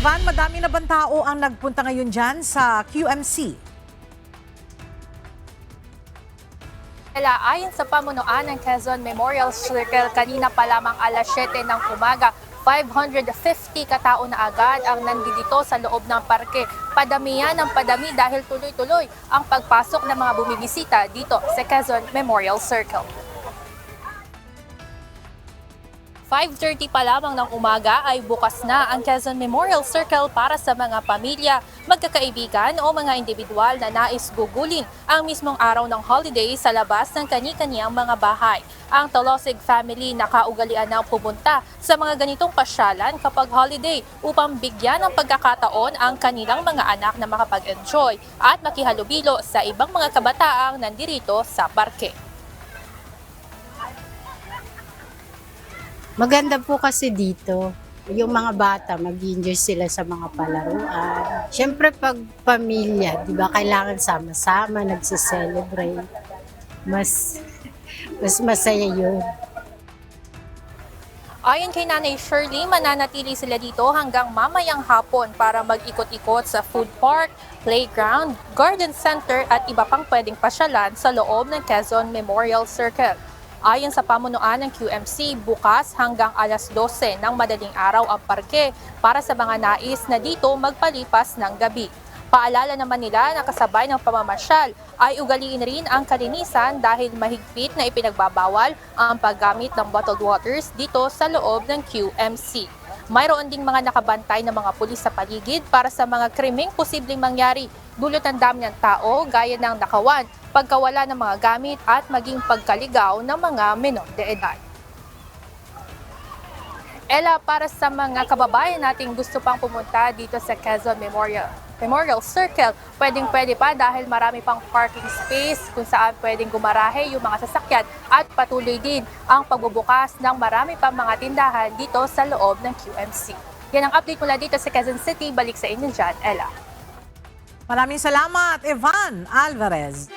Evan, madami na bang tao ang nagpunta ngayon dyan sa QMC? Ayon sa pamunuan ng Quezon Memorial Circle, kanina pa lamang alas 7 ng umaga, 550 katao na agad ang nandito sa loob ng parke. Padamihan ng padami dahil tuloy-tuloy ang pagpasok ng mga bumibisita dito sa Quezon Memorial Circle. 5:30 pa lamang ng umaga ay bukas na ang Quezon Memorial Circle para sa mga pamilya, magkakaibigan o mga individual na nais gugulin ang mismong araw ng holiday sa labas ng kani-kaniyang mga bahay. Ang Tolosig family nakaugalian ng pumunta sa mga ganitong pasyalan kapag holiday upang bigyan ng pagkakataon ang kanilang mga anak na makapag-enjoy at makihalubilo sa ibang mga kabataang nandirito sa parke. Maganda po kasi dito, yung mga bata mag-enjoy sila sa mga palaruan. Siyempre pag pamilya, di ba, kailangan sama-sama, nagse-celebrate. Mas masaya yun. Ayon kay Nanay Shirley, mananatili sila dito hanggang mamayang hapon para mag-ikot-ikot sa food park, playground, garden center at iba pang pwedeng pasyalan sa loob ng Quezon Memorial Circle. Ayon sa pamunuan ng QMC, bukas hanggang alas 12 ng madaling araw ang parke para sa mga nais na dito magpalipas ng gabi. Paalala naman nila na kasabay ng pamamasyal ay ugaliin rin ang kalinisan dahil mahigpit na ipinagbabawal ang paggamit ng bottled waters dito sa loob ng QMC. Mayroon ding mga nakabantay na mga pulis sa paligid para sa mga krimeng posibleng mangyari, dulot ng dami ng tao gaya ng nakawan, pagkawala ng mga gamit at maging pagkaligaw ng mga menor de edad. Ella, para sa mga kababayan nating gusto pang pumunta dito sa Quezon Memorial Circle, pwedeng-pwede pa dahil marami pang parking space kung saan pwedeng gumarahe yung mga sasakyan at patuloy din ang pagbubukas ng marami pang mga tindahan dito sa loob ng QMC. Yan ang update mula dito sa Quezon City. Balik sa inyo dyan, Ella. Maraming salamat, Evan Alvarez.